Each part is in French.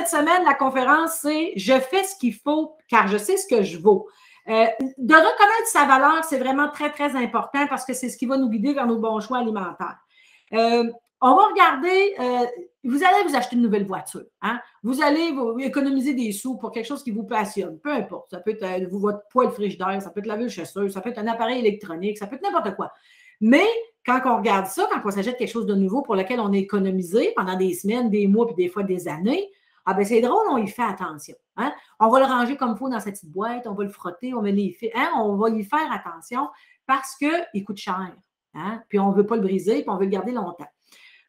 cette semaine, la conférence, c'est « Je fais ce qu'il faut car je sais ce que je vaux ». De reconnaître sa valeur, c'est vraiment très, très important parce que c'est ce qui va nous guider vers nos bons choix alimentaires. On va regarder, vous allez vous acheter une nouvelle voiture. Hein? Vous allez vous économiser des sous pour quelque chose qui vous passionne, peu importe. Ça peut être votre poêle frigidaire, ça peut être la lave-chasseuse, ça peut être un appareil électronique, ça peut être n'importe quoi. Mais quand on regarde ça, quand on s'achète quelque chose de nouveau pour lequel on a économisé pendant des semaines, des mois, puis des fois des années, ah ben c'est drôle, on y fait attention. Hein? On va le ranger comme il faut dans sa petite boîte, on va le frotter, on va les faire, hein? On va y faire attention parce qu'il coûte cher. Hein? Puis on ne veut pas le briser, puis on veut le garder longtemps.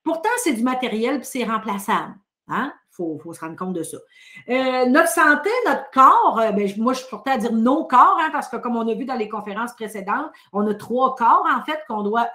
Pourtant, c'est du matériel, puis c'est remplaçable. Hein? Faut se rendre compte de ça. Notre santé, notre corps, moi, je suis portée à dire nos corps, hein, parce que comme on a vu dans les conférences précédentes, on a 3 corps, en fait, qu'on doit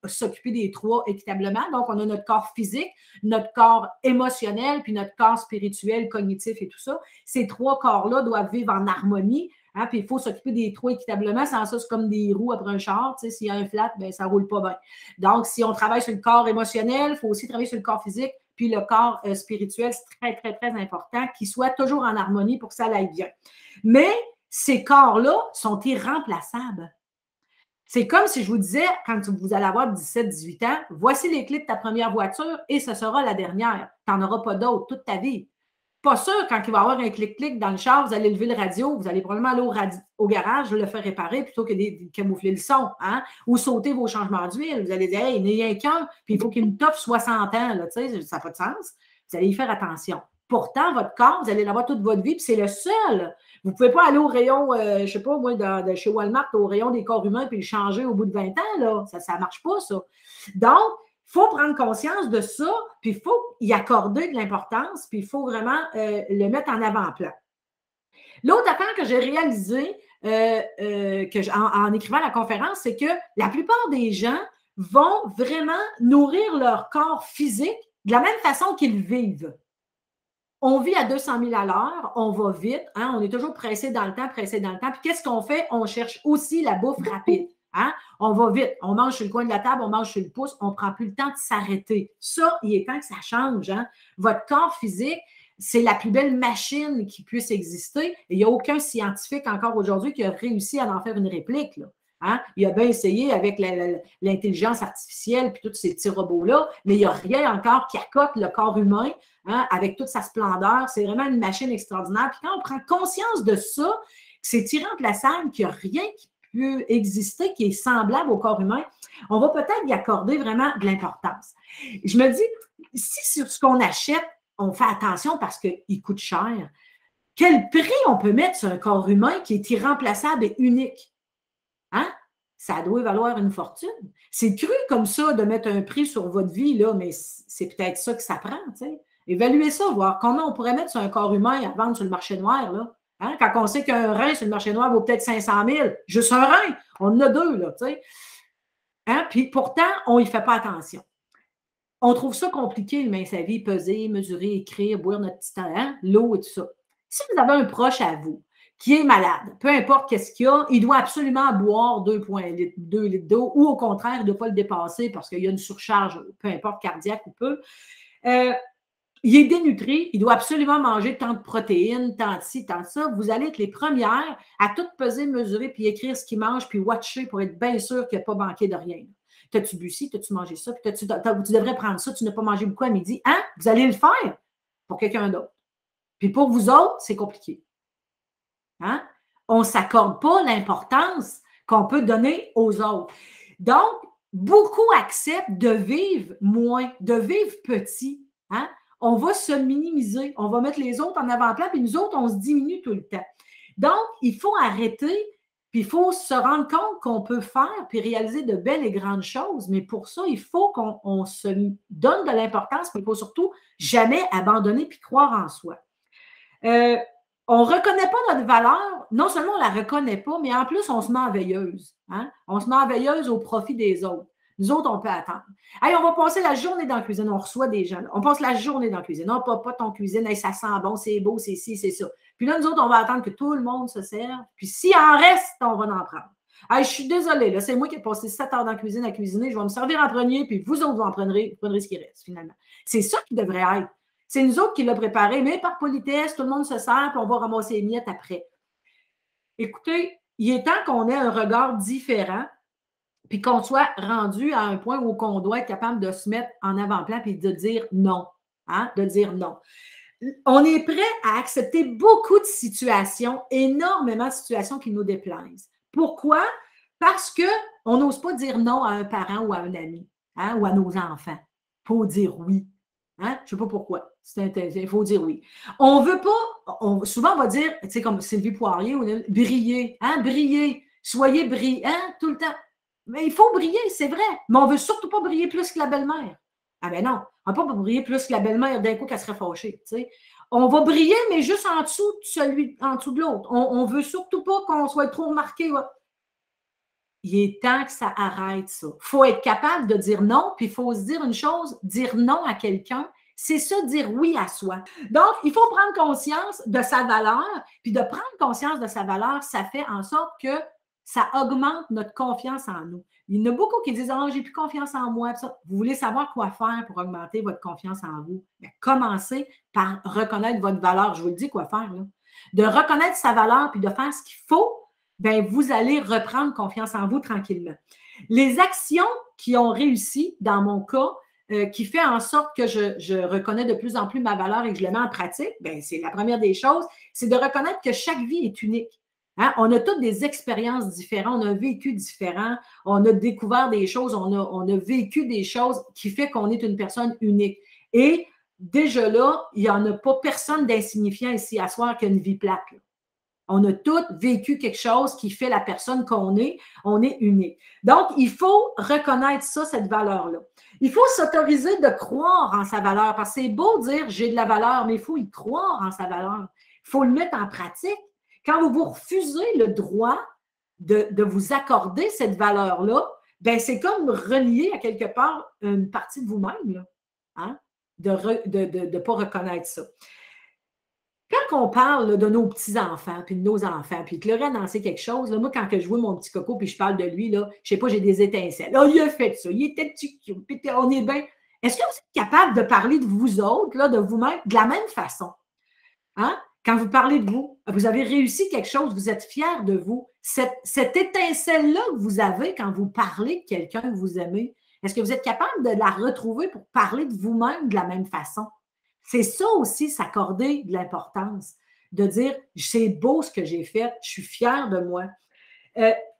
s'occuper des 3 équitablement. Donc, on a notre corps physique, notre corps émotionnel, puis notre corps spirituel, cognitif et tout ça. Ces 3 corps-là doivent vivre en harmonie. Hein, puis il faut s'occuper des 3 équitablement. Sans ça, c'est comme des roues après un char. S'il y a un flat, ben, ça ne roule pas bien. Donc, si on travaille sur le corps émotionnel, il faut aussi travailler sur le corps physique. Puis le corps spirituel, c'est très, très, très important qu'il soit toujours en harmonie pour que ça aille bien. Mais ces corps-là sont irremplaçables. C'est comme si je vous disais, quand vous allez avoir 17-18 ans, voici les clés de ta première voiture et ce sera la dernière. Tu n'en auras pas d'autres toute ta vie. Pas sûr, quand il va y avoir un clic-clic dans le char, vous allez lever le radio, vous allez probablement aller au garage, le faire réparer plutôt que de camoufler le son, hein? Ou sauter vos changements d'huile. Vous allez dire, hey, il n'y a rien qu'un, puis il faut qu'il me toffe 60 ans, là, ça n'a pas de sens. Vous allez y faire attention. Pourtant, votre corps, vous allez l'avoir toute votre vie, puis c'est le seul. Vous ne pouvez pas aller au rayon, je ne sais pas, moi, chez Walmart, au rayon des corps humains, puis le changer au bout de 20 ans, là. Ça ne marche pas, ça. Donc, il faut prendre conscience de ça, puis il faut y accorder de l'importance, puis il faut vraiment le mettre en avant-plan. L'autre affaire que j'ai réalisée en écrivant la conférence, c'est que la plupart des gens vont vraiment nourrir leur corps physique de la même façon qu'ils vivent. On vit à 200 000 à l'heure, on va vite, hein, on est toujours pressé dans le temps. Puis qu'est-ce qu'on fait? On cherche aussi la bouffe rapide. Hein? On va vite, on mange sur le coin de la table, on mange sur le pouce, on ne prend plus le temps de s'arrêter. Ça, il est temps que ça change. Hein? Votre corps physique, c'est la plus belle machine qui puisse exister. Et il n'y a aucun scientifique encore aujourd'hui qui a réussi à en faire une réplique. Là. Hein? Il a bien essayé avec l'intelligence artificielle puis tous ces petits robots-là, mais il n'y a rien encore qui accote le corps humain hein, avec toute sa splendeur. C'est vraiment une machine extraordinaire. Puis quand on prend conscience de ça, que c'est irremplaçable, qu'il n'y a rien qui peut exister, qui est semblable au corps humain, on va peut-être y accorder vraiment de l'importance. Je me dis, si sur ce qu'on achète, on fait attention parce qu'il coûte cher, quel prix on peut mettre sur un corps humain qui est irremplaçable et unique? Hein? Ça doit valoir une fortune. C'est cru comme ça de mettre un prix sur votre vie, là, mais c'est peut-être ça que ça prend. T'sais. Évaluez ça, voir comment on pourrait mettre sur un corps humain à vendre sur le marché noir. Là. Hein? Quand on sait qu'un rein sur le marché noir vaut peut-être 500 000, juste un rein, on en a 2. Là, hein? Puis pourtant, on n'y fait pas attention. On trouve ça compliqué, mais sa vie, peser, mesurer, écrire, boire notre petit temps, hein? L'eau et tout ça. Si vous avez un proche à vous, qui est malade, peu importe qu'est-ce qu'il y a, il doit absolument boire 2 litres d'eau ou au contraire, il ne doit pas le dépasser parce qu'il y a une surcharge, peu importe, cardiaque ou peu. Il est dénutri, il doit absolument manger tant de protéines, tant de ci, tant de ça. Vous allez être les premières à tout peser, mesurer, puis écrire ce qu'il mange, puis watcher pour être bien sûr qu'il n'a pas manqué de rien. T'as-tu bu ci, t'as-tu mangé ça, puis tu devrais prendre ça, tu n'as pas mangé beaucoup à midi. Hein? Vous allez le faire pour quelqu'un d'autre. Puis pour vous autres, c'est compliqué. Hein? On ne s'accorde pas l'importance qu'on peut donner aux autres. Donc, beaucoup acceptent de vivre moins, de vivre petit. Hein? On va se minimiser, on va mettre les autres en avant-plan, puis nous autres, on se diminue tout le temps. Donc, il faut arrêter, puis il faut se rendre compte qu'on peut faire, puis réaliser de belles et grandes choses, mais pour ça, il faut qu'on se donne de l'importance, mais il faut surtout jamais abandonner puis croire en soi. On ne reconnaît pas notre valeur, non seulement on ne la reconnaît pas, mais en plus, on se met en veilleuse. Hein? On se met en veilleuse au profit des autres. Nous autres, on peut attendre. Hey, on va passer la journée dans la cuisine, on reçoit des gens. On passe la journée dans la cuisine. Non, pas ton cuisine, hey, ça sent bon, c'est beau, c'est ci, c'est ça. Puis là, nous autres, on va attendre que tout le monde se serve. Puis s'il en reste, on va en prendre. Hey, je suis désolée, là, c'est moi qui ai passé 7 heures dans la cuisine à cuisiner. Je vais me servir en premier, puis vous autres, vous prendrez ce qui reste, finalement. C'est ça qui devrait être. C'est nous autres qui l'a préparé, mais par politesse, tout le monde se sert, puis on va ramasser les miettes après. Écoutez, il est temps qu'on ait un regard différent, puis qu'on soit rendu à un point où on doit être capable de se mettre en avant-plan puis de dire non. Hein? De dire non. On est prêt à accepter beaucoup de situations, énormément de situations qui nous déplaisent. Pourquoi? Parce qu'on n'ose pas dire non à un parent ou à un ami, hein, ou à nos enfants. Il faut dire oui. Hein? Je ne sais pas pourquoi. Il faut dire oui. On ne veut pas, souvent on va dire, tu sais, comme Sylvie Poirier, briller, hein, briller, soyez brillants tout le temps. Mais il faut briller, c'est vrai, mais on ne veut surtout pas briller plus que la belle-mère. Ah ben non, on ne va pas briller plus que la belle-mère d'un coup qu'elle serait fâchée. Tu sais. On va briller, mais juste en dessous de l'autre. On ne veut surtout pas qu'on soit trop remarqué. Ouais. Il est temps que ça arrête ça. Il faut être capable de dire non, puis il faut se dire une chose, dire non à quelqu'un, c'est ça, dire oui à soi. Donc, il faut prendre conscience de sa valeur, puis de prendre conscience de sa valeur, ça fait en sorte que ça augmente notre confiance en nous. Il y en a beaucoup qui disent « Ah, j'ai plus confiance en moi. » Vous voulez savoir quoi faire pour augmenter votre confiance en vous? Bien, commencez par reconnaître votre valeur. Je vous le dis quoi faire. Là. De reconnaître sa valeur puis de faire ce qu'il faut, bien, vous allez reprendre confiance en vous tranquillement. Les actions qui ont réussi, dans mon cas, qui fait en sorte que je reconnais de plus en plus ma valeur et que je le mets en pratique, bien, c'est la première des choses, c'est de reconnaître que chaque vie est unique. Hein? On a toutes des expériences différentes, on a un vécu différent, on a découvert des choses, on a vécu des choses qui fait qu'on est une personne unique. Et déjà là, il n'y en a pas personne d'insignifiant ici à soir qui a une vie plate. Là. On a tous vécu quelque chose qui fait la personne qu'on est. On est unique. Donc, il faut reconnaître ça, cette valeur-là. Il faut s'autoriser de croire en sa valeur parce que c'est beau dire j'ai de la valeur, mais il faut y croire en sa valeur. Il faut le mettre en pratique. Quand vous refusez le droit de vous accorder cette valeur-là, ben c'est comme renier à quelque part une partie de vous-même, hein? De ne pas reconnaître ça. Quand on parle là, de nos petits-enfants, puis de nos enfants, puis que Lorraine en sait quelque chose, là, moi, quand je vois mon petit coco, puis je parle de lui, là, je ne sais pas, j'ai des étincelles. Là, il a fait ça, il était petit, puis on est bien. Est-ce que vous êtes capable de parler de vous autres, là, de vous-même, de la même façon? Hein? Quand vous parlez de vous, vous avez réussi quelque chose, vous êtes fiers de vous. Cette étincelle-là que vous avez quand vous parlez de quelqu'un que vous aimez, est-ce que vous êtes capable de la retrouver pour parler de vous-même de la même façon? C'est ça aussi, s'accorder de l'importance, de dire c'est beau ce que j'ai fait, je suis fière de moi.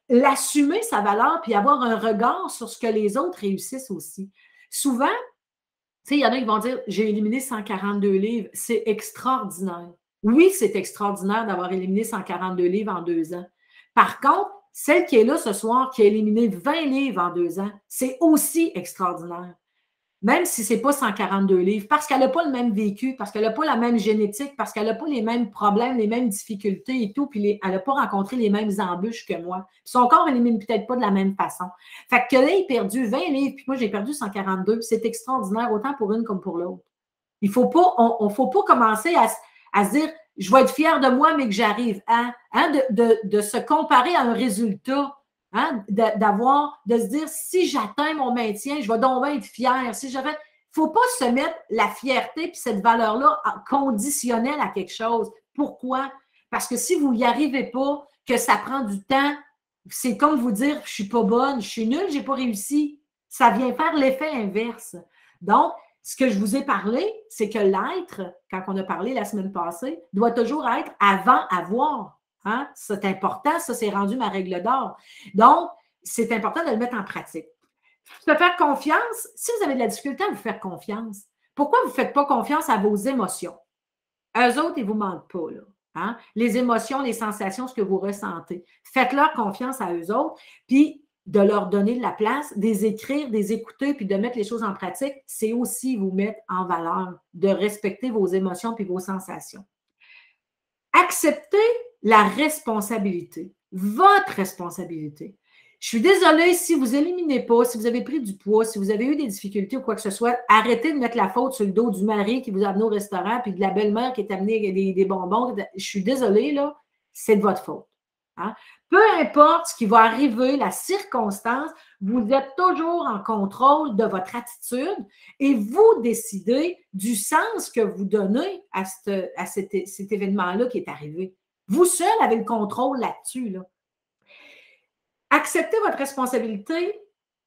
L'assumer sa valeur puis avoir un regard sur ce que les autres réussissent aussi. Souvent, tu sais, il y en a qui vont dire j'ai éliminé 142 livres, c'est extraordinaire. Oui, c'est extraordinaire d'avoir éliminé 142 livres en 2 ans. Par contre, celle qui est là ce soir, qui a éliminé 20 livres en 2 ans, c'est aussi extraordinaire. Même si ce n'est pas 142 livres, parce qu'elle n'a pas le même vécu, parce qu'elle n'a pas la même génétique, parce qu'elle n'a pas les mêmes problèmes, les mêmes difficultés et tout, puis elle n'a pas rencontré les mêmes embûches que moi. Son corps n'élimine peut-être pas de la même façon. Fait que là, il a perdu 20 livres, puis moi, j'ai perdu 142, c'est extraordinaire, autant pour une comme pour l'autre. Il ne faut pas commencer à se dire, je vais être fière de moi, mais que j'arrive à, hein, de se comparer à un résultat. Hein, de se dire, si j'atteins mon maintien, je vais donc être fière. Il ne faut pas se mettre la fierté et cette valeur-là conditionnelle à quelque chose. Pourquoi? Parce que si vous n'y arrivez pas, que ça prend du temps, c'est comme vous dire, je ne suis pas bonne, je suis nulle, je n'ai pas réussi. Ça vient faire l'effet inverse. Donc, ce que je vous ai parlé, c'est que l'être, quand on a parlé la semaine passée, doit toujours être avant avoir. Hein? C'est important, ça, c'est rendu ma règle d'or. Donc, c'est important de le mettre en pratique. Se faire confiance, si vous avez de la difficulté à vous faire confiance, pourquoi vous ne faites pas confiance à vos émotions? Eux autres, ils ne vous mentent pas, là. Hein? Les émotions, les sensations, ce que vous ressentez. Faites-leur confiance à eux autres, puis de leur donner de la place, des écrire, des écouter, puis de mettre les choses en pratique, c'est aussi vous mettre en valeur, de respecter vos émotions puis vos sensations. Acceptez la responsabilité, votre responsabilité. Je suis désolée si vous n'éliminez pas, si vous avez pris du poids, si vous avez eu des difficultés ou quoi que ce soit, arrêtez de mettre la faute sur le dos du mari qui vous a amené au restaurant puis de la belle-mère qui est amenée des bonbons. Je suis désolée, là, c'est de votre faute. Hein? Peu importe ce qui va arriver, la circonstance, vous êtes toujours en contrôle de votre attitude et vous décidez du sens que vous donnez à cet événement-là qui est arrivé. Vous seul avez le contrôle là-dessus. Là. Acceptez votre responsabilité.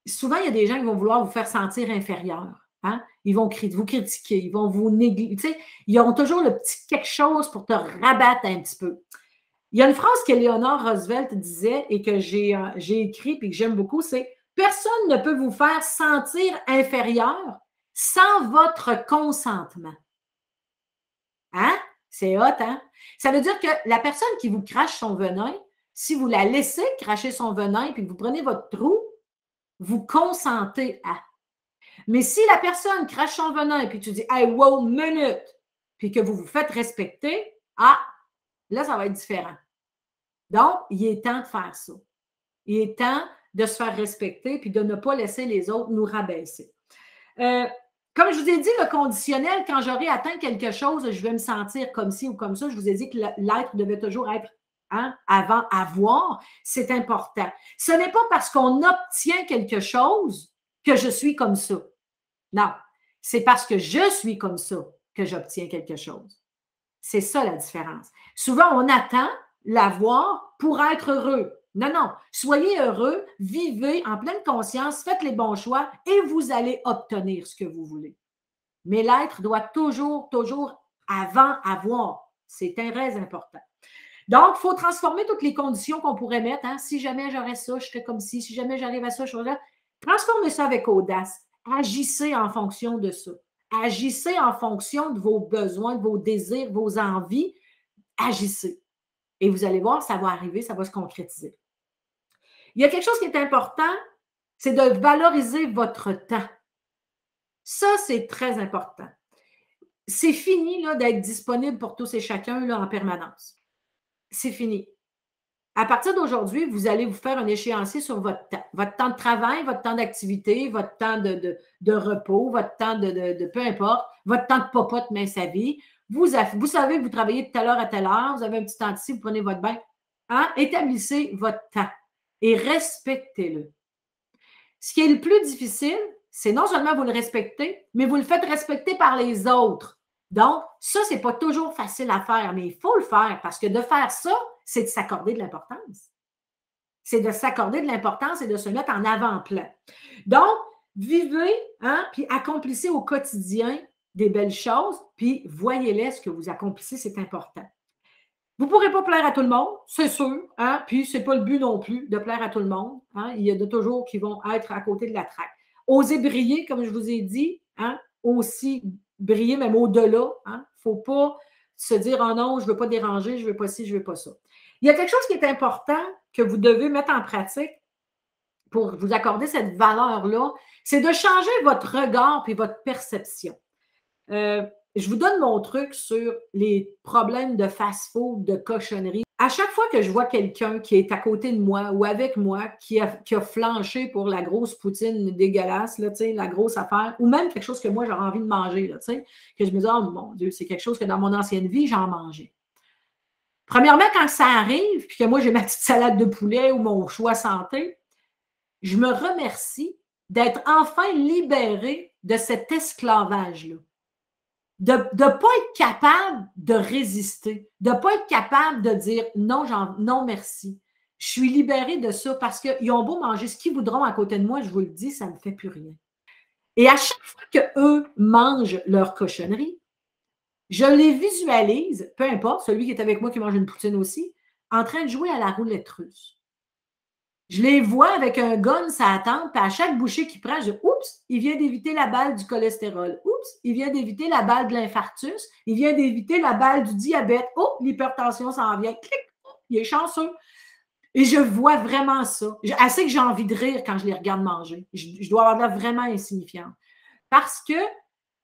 Souvent, il y a des gens qui vont vouloir vous faire sentir inférieur. Hein? Ils vont vous critiquer, ils vont vous négliger. Ils auront toujours le petit quelque chose pour te rabattre un petit peu. Il y a une phrase que Eleanor Roosevelt disait et que j'ai écrit et que j'aime beaucoup, c'est « Personne ne peut vous faire sentir inférieur sans votre consentement. » Hein? C'est hot, hein? Ça veut dire que la personne qui vous crache son venin, si vous la laissez cracher son venin puis que vous prenez votre trou, vous consentez à. Mais si la personne crache son venin et puis tu dis « Hey, wow, minute! » puis que vous vous faites respecter, ah, là, ça va être différent. Donc, il est temps de faire ça. Il est temps de se faire respecter puis de ne pas laisser les autres nous rabaisser. Comme je vous ai dit, le conditionnel, quand j'aurai atteint quelque chose, je vais me sentir comme ci ou comme ça. Je vous ai dit que l'être devait toujours être avant avoir. C'est important. Ce n'est pas parce qu'on obtient quelque chose que je suis comme ça. Non, c'est parce que je suis comme ça que j'obtiens quelque chose. C'est ça la différence. Souvent, on attend l'avoir pour être heureux. Non, non. Soyez heureux, vivez en pleine conscience, faites les bons choix et vous allez obtenir ce que vous voulez. Mais l'être doit toujours avant avoir. C'est très important. Donc, il faut transformer toutes les conditions qu'on pourrait mettre. Hein. Si jamais j'aurais ça, je serais comme ci. Si jamais j'arrive à ça, je serais là. Transformez ça avec audace. Agissez en fonction de ça. Agissez en fonction de vos besoins, de vos désirs, vos envies. Agissez. Et vous allez voir, ça va arriver, ça va se concrétiser. Il y a quelque chose qui est important, c'est de valoriser votre temps. Ça, c'est très important. C'est fini d'être disponible pour tous et chacun là, en permanence. C'est fini. À partir d'aujourd'hui, vous allez vous faire un échéancier sur votre temps de travail, votre temps d'activité, votre temps de repos, votre temps de peu importe, votre temps de popote, mais sa vie. Vous savez que vous travaillez de telle heure à telle heure, vous avez un petit temps ici, vous prenez votre bain. Hein? Établissez votre temps et respectez-le. Ce qui est le plus difficile, c'est non seulement vous le respectez, mais vous le faites respecter par les autres. Donc, ça, ce n'est pas toujours facile à faire, mais il faut le faire parce que de faire ça, c'est de s'accorder de l'importance. C'est de s'accorder de l'importance et de se mettre en avant-plan. Donc, vivez, puis accomplissez au quotidien des belles choses, puis voyez-les, ce que vous accomplissez, c'est important. Vous ne pourrez pas plaire à tout le monde, c'est sûr, puis ce n'est pas le but non plus de plaire à tout le monde. Il y a de toujours qui vont être à côté de la traque. Osez briller, comme je vous ai dit, aussi briller même au-delà. Il ne faut pas se dire « Oh non, je ne veux pas déranger, je ne veux pas ci, je ne veux pas ça ». Il y a quelque chose qui est important que vous devez mettre en pratique pour vous accorder cette valeur-là, c'est de changer votre regard et votre perception. Je vous donne mon truc sur les problèmes de fast-food, de cochonnerie. À chaque fois que je vois quelqu'un qui est à côté de moi ou avec moi qui a flanché pour la grosse poutine dégueulasse, là, la grosse affaire, ou même quelque chose que moi j'aurais envie de manger, là, que je me dis « Oh mon Dieu, c'est quelque chose que dans mon ancienne vie, j'en mangeais. » Premièrement, quand ça arrive, puis que moi j'ai ma petite salade de poulet ou mon choix santé, je me remercie d'être enfin libérée de cet esclavage-là. De ne pas être capable de résister, de ne pas être capable de dire non, non, merci. Je suis libérée de ça parce qu'ils ont beau manger ce qu'ils voudront à côté de moi, je vous le dis, ça ne me fait plus rien. Et à chaque fois qu'eux mangent leur cochonnerie, je les visualise, peu importe, celui qui est avec moi qui mange une poutine aussi, en train de jouer à la roulette russe. Je les vois avec un gun sur la tempe, puis à chaque bouchée qu'il prend, je dis « Oups, il vient d'éviter la balle du cholestérol. Oups, il vient d'éviter la balle de l'infarctus. Il vient d'éviter la balle du diabète. Oh, l'hypertension s'en vient. Clic, oh, il est chanceux. » Et je vois vraiment ça. Assez que j'ai envie de rire quand je les regarde manger. Je dois avoir l'air vraiment insignifiante. Parce que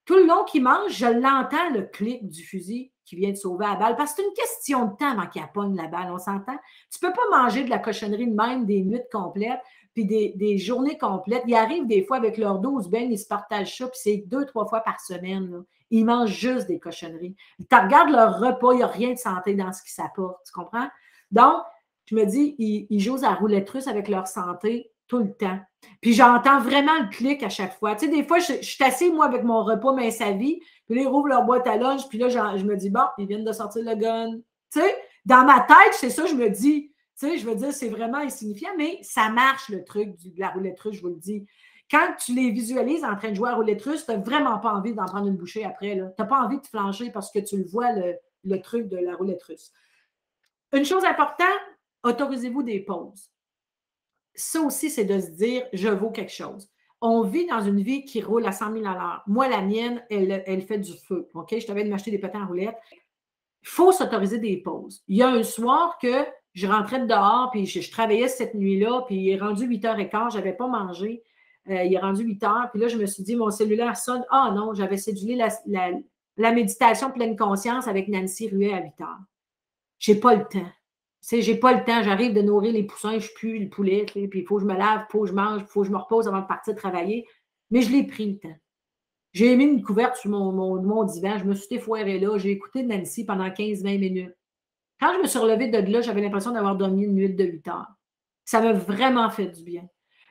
tout le long qu'il mange, je l'entends, le clic du fusil qui vient de sauver la balle. Parce que c'est une question de temps avant qu'il pogne la balle, on s'entend. Tu ne peux pas manger de la cochonnerie de même des nuits complètes, puis des journées complètes. Ils arrivent des fois avec leur 12 ils se partagent ça, puis c'est 2-3 fois par semaine. Là. Ils mangent juste des cochonneries. Tu regardes leur repas, il n'y a rien de santé dans ce qu'ils s'apportent, tu comprends? Donc, je me dis, ils jouent à la roulette russe avec leur santé tout le temps. Puis j'entends vraiment le clic à chaque fois. Tu sais, des fois, je suis assise, moi, avec mon repas mince à vie, puis là, ils rouvrent leur boîte à lunch, puis là, je me dis, bon, ils viennent de sortir le gun. Tu sais, dans ma tête, c'est ça, je me dis. Tu sais, je veux dire, c'est vraiment insignifiant, mais ça marche, le truc de la roulette russe, je vous le dis. Quand tu les visualises en train de jouer à la roulette russe, tu n'as vraiment pas envie d'en prendre une bouchée après. Tu n'as pas envie de te flancher parce que tu le vois, le truc de la roulette russe. Une chose importante, autorisez-vous des pauses. Ça aussi, c'est de se dire, je vaux quelque chose. On vit dans une vie qui roule à 100 000 à l'heure. Moi, la mienne, elle fait du feu. OK? Je t'avais de m'acheter des patins en roulette. Il faut s'autoriser des pauses. Il y a un soir que je rentrais de dehors, puis je travaillais cette nuit-là, puis il est rendu 8h15, je n'avais pas mangé. Il est rendu 8h, puis là, je me suis dit, mon cellulaire sonne. Ah non, j'avais cédulé la méditation pleine conscience avec Nancy Ruet à 8h. Je n'ai pas le temps. Je n'ai pas le temps. J'arrive de nourrir les poussins, je pue le poulet, puis il faut que je me lave, il faut que je mange, il faut que je me repose avant de partir travailler. Mais je l'ai pris le temps. J'ai mis une couverte sur mon divan, je me suis défoirée là, j'ai écouté Nancy pendant 15-20 minutes. Quand je me suis relevée de là, j'avais l'impression d'avoir dormi une nuit de 8 heures. Ça m'a vraiment fait du bien.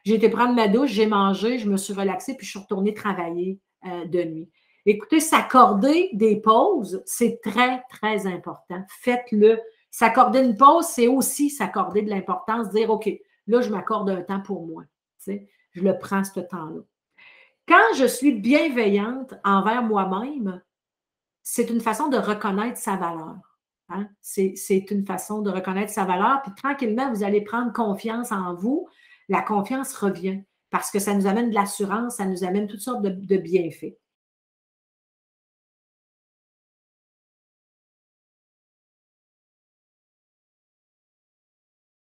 J'ai été prendre ma douche, j'ai mangé, je me suis relaxée, puis je suis retournée travailler de nuit. Écoutez, s'accorder des pauses, c'est très, très important. Faites-le. S'accorder une pause, c'est aussi s'accorder de l'importance, dire, OK, là, je m'accorde un temps pour moi. Tu sais, je le prends ce temps-là. Quand je suis bienveillante envers moi-même, c'est une façon de reconnaître sa valeur. Hein? C'est une façon de reconnaître sa valeur. Puis tranquillement, vous allez prendre confiance en vous. La confiance revient parce que ça nous amène de l'assurance, ça nous amène toutes sortes de bienfaits.